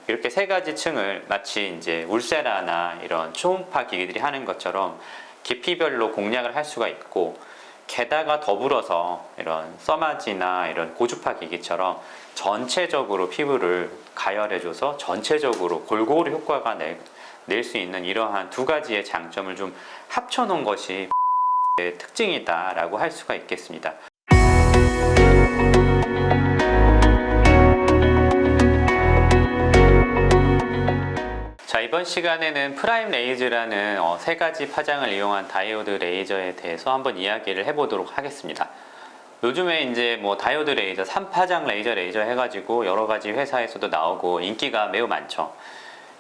이렇게 세 가지 층을 마치 이제 울세라나 이런 초음파 기기들이 하는 것처럼 깊이별로 공략을 할 수가 있고, 게다가 더불어서 이런 써마지나 이런 고주파 기기처럼 전체적으로 피부를 가열해줘서 전체적으로 골고루 효과가 낼 수 있는 이러한 두 가지의 장점을 좀 합쳐놓은 것이 특징이다라고 할 수가 있겠습니다. 자, 이번 시간에는 프라임 레이즈라는 세 가지 파장을 이용한 다이오드 레이저에 대해서 한번 이야기를 해보도록 하겠습니다. 요즘에 이제 뭐 다이오드 레이저, 3파장 레이저 해가지고 여러 가지 회사에서도 나오고 인기가 매우 많죠.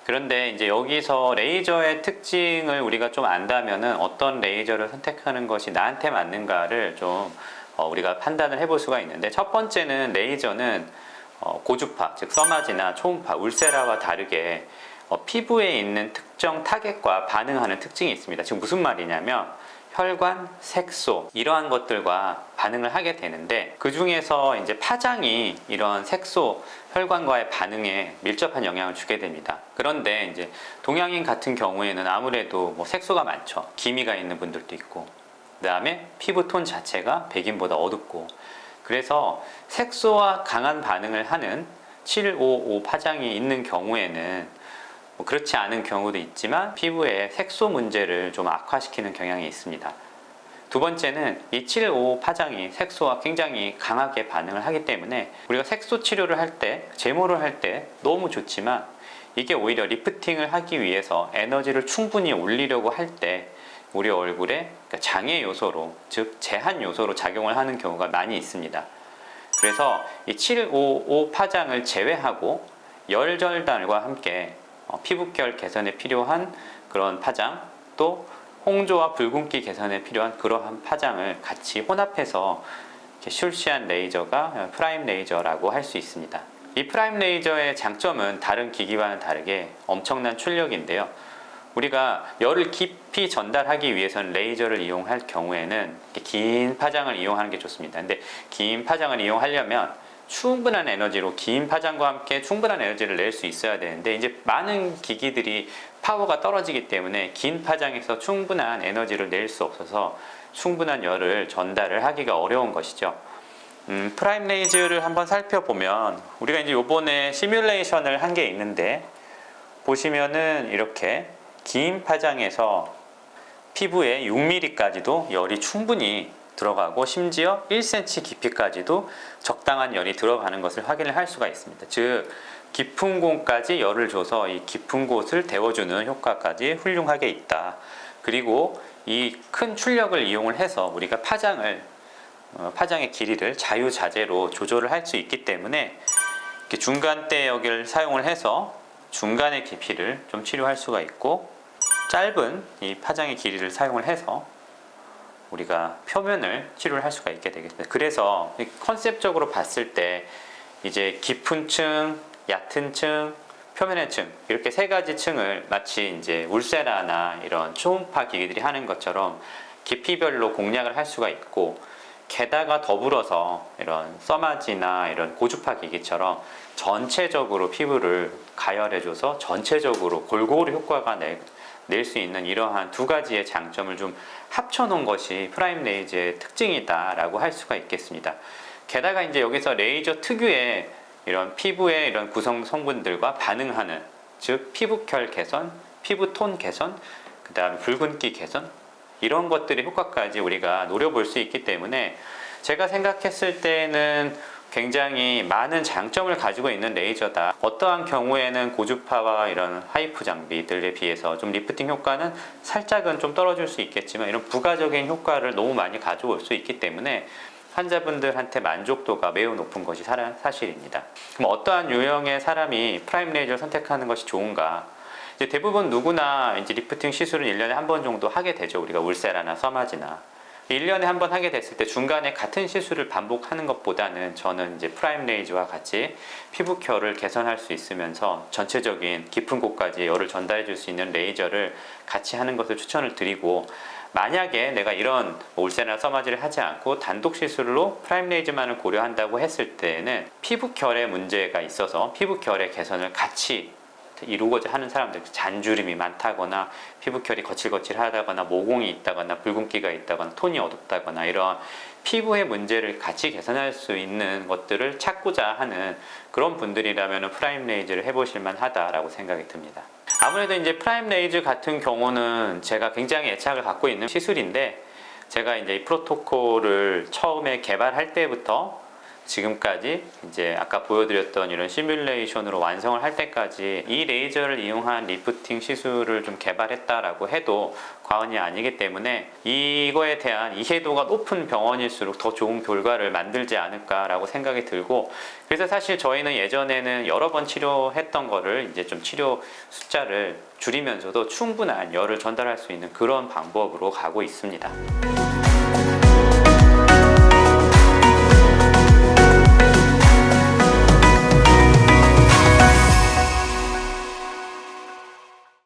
그런데 이제 여기서 레이저의 특징을 우리가 좀 안다면은 어떤 레이저를 선택하는 것이 나한테 맞는가를 좀 우리가 판단을 해볼 수가 있는데, 첫 번째는 레이저는 고주파, 즉 써마지나 초음파, 울세라와 다르게 피부에 있는 특정 타겟과 반응하는 특징이 있습니다. 지금 무슨 말이냐면 혈관, 색소 이러한 것들과 반응을 하게 되는데, 그 중에서 이제 파장이 이런 색소, 혈관과의 반응에 밀접한 영향을 주게 됩니다. 그런데 이제 동양인 같은 경우에는 아무래도 뭐 색소가 많죠. 기미가 있는 분들도 있고, 그 다음에 피부톤 자체가 백인보다 어둡고, 그래서 색소와 강한 반응을 하는 755 파장이 있는 경우에는 그렇지 않은 경우도 있지만 피부에 색소 문제를 좀 악화시키는 경향이 있습니다. 두 번째는 이 755 파장이 색소와 굉장히 강하게 반응을 하기 때문에 우리가 색소 치료를 할 때, 제모를 할 때 너무 좋지만, 이게 오히려 리프팅을 하기 위해서 에너지를 충분히 올리려고 할 때 우리 얼굴에 장애 요소로, 즉 제한 요소로 작용을 하는 경우가 많이 있습니다. 그래서 이 755 파장을 제외하고 열절단과 함께 피부결 개선에 필요한 그런 파장, 또 홍조와 붉은기 개선에 필요한 그러한 파장을 같이 혼합해서 이렇게 출시한 레이저가 프라임 레이저라고 할 수 있습니다. 이 프라임 레이저의 장점은 다른 기기와는 다르게 엄청난 출력인데요. 우리가 열을 깊이 전달하기 위해서는 레이저를 이용할 경우에는 긴 파장을 이용하는 게 좋습니다. 근데 긴 파장을 이용하려면 충분한 에너지로, 긴 파장과 함께 충분한 에너지를 낼 수 있어야 되는데, 이제 많은 기기들이 파워가 떨어지기 때문에 긴 파장에서 충분한 에너지를 낼 수 없어서 충분한 열을 전달을 하기가 어려운 것이죠. 프라임 레이즈를 한번 살펴보면, 우리가 이제 요번에 시뮬레이션을 한 게 있는데, 보시면은 이렇게 긴 파장에서 피부에 6mm까지도 열이 충분히 들어가고, 심지어 1cm 깊이까지도 적당한 열이 들어가는 것을 확인을 할 수가 있습니다. 즉 깊은 곳까지 열을 줘서 이 깊은 곳을 데워주는 효과까지 훌륭하게 있다. 그리고 이 큰 출력을 이용을 해서 우리가 파장의 길이를 자유자재로 조절을 할 수 있기 때문에 이렇게 중간대 여기를 사용을 해서 중간의 깊이를 좀 치료할 수가 있고, 짧은 이 파장의 길이를 사용을 해서 우리가 표면을 치료를 할 수가 있게 되겠습니다. 그래서 컨셉적으로 봤을 때 이제 깊은 층, 얕은 층, 표면의 층, 이렇게 세 가지 층을 마치 이제 울세라나 이런 초음파 기기들이 하는 것처럼 깊이별로 공략을 할 수가 있고, 게다가 더불어서 이런 써마지나 이런 고주파 기기처럼 전체적으로 피부를 가열해줘서 전체적으로 골고루 효과가 낼 수 있는 이러한 두 가지의 장점을 좀 합쳐놓은 것이 프라임 레이저의 특징이다라고 할 수가 있겠습니다. 게다가 이제 여기서 레이저 특유의 이런 피부의 이런 구성 성분들과 반응하는, 즉 피부결 개선, 피부톤 개선, 그 다음에 붉은기 개선, 이런 것들의 효과까지 우리가 노려볼 수 있기 때문에 제가 생각했을 때는 굉장히 많은 장점을 가지고 있는 레이저다. 어떠한 경우에는 고주파와 이런 하이프 장비들에 비해서 좀 리프팅 효과는 살짝은 좀 떨어질 수 있겠지만, 이런 부가적인 효과를 너무 많이 가져올 수 있기 때문에 환자분들한테 만족도가 매우 높은 것이 사실입니다. 그럼 어떠한 유형의 사람이 프라임 레이저를 선택하는 것이 좋은가? 이제 대부분 누구나 이제 리프팅 시술은 1년에 한 번 정도 하게 되죠. 우리가 울세라나 써마지나 1년에 한 번 하게 됐을 때 중간에 같은 시술을 반복하는 것보다는 저는 이제 프라임 레이저와 같이 피부결을 개선할 수 있으면서 전체적인 깊은 곳까지 열을 전달해 줄 수 있는 레이저를 같이 하는 것을 추천을 드리고, 만약에 내가 이런 울세나 써마지를 하지 않고 단독 시술로 프라임 레이즈만을 고려한다고 했을 때는 피부결에 문제가 있어서 피부결의 개선을 같이 이루고자 하는 사람들, 잔주림이 많다거나 피부결이 거칠거칠하다거나 모공이 있다거나 붉은기가 있다거나 톤이 어둡다거나 이런 피부의 문제를 같이 개선할 수 있는 것들을 찾고자 하는 그런 분들이라면 프라임 레이즈를 해보실 만하다라고 생각이 듭니다. 아무래도 이제 프라임 레이즈 같은 경우는 제가 굉장히 애착을 갖고 있는 시술인데, 제가 이제 이 프로토콜을 처음에 개발할 때부터 지금까지 이제 아까 보여드렸던 이런 시뮬레이션으로 완성을 할 때까지 이 레이저를 이용한 리프팅 시술을 좀 개발했다라고 해도 과언이 아니기 때문에 이거에 대한 이해도가 높은 병원일수록 더 좋은 결과를 만들지 않을까라고 생각이 들고, 그래서 사실 저희는 예전에는 여러 번 치료했던 거를 이제 좀 치료 숫자를 줄이면서도 충분한 열을 전달할 수 있는 그런 방법으로 가고 있습니다.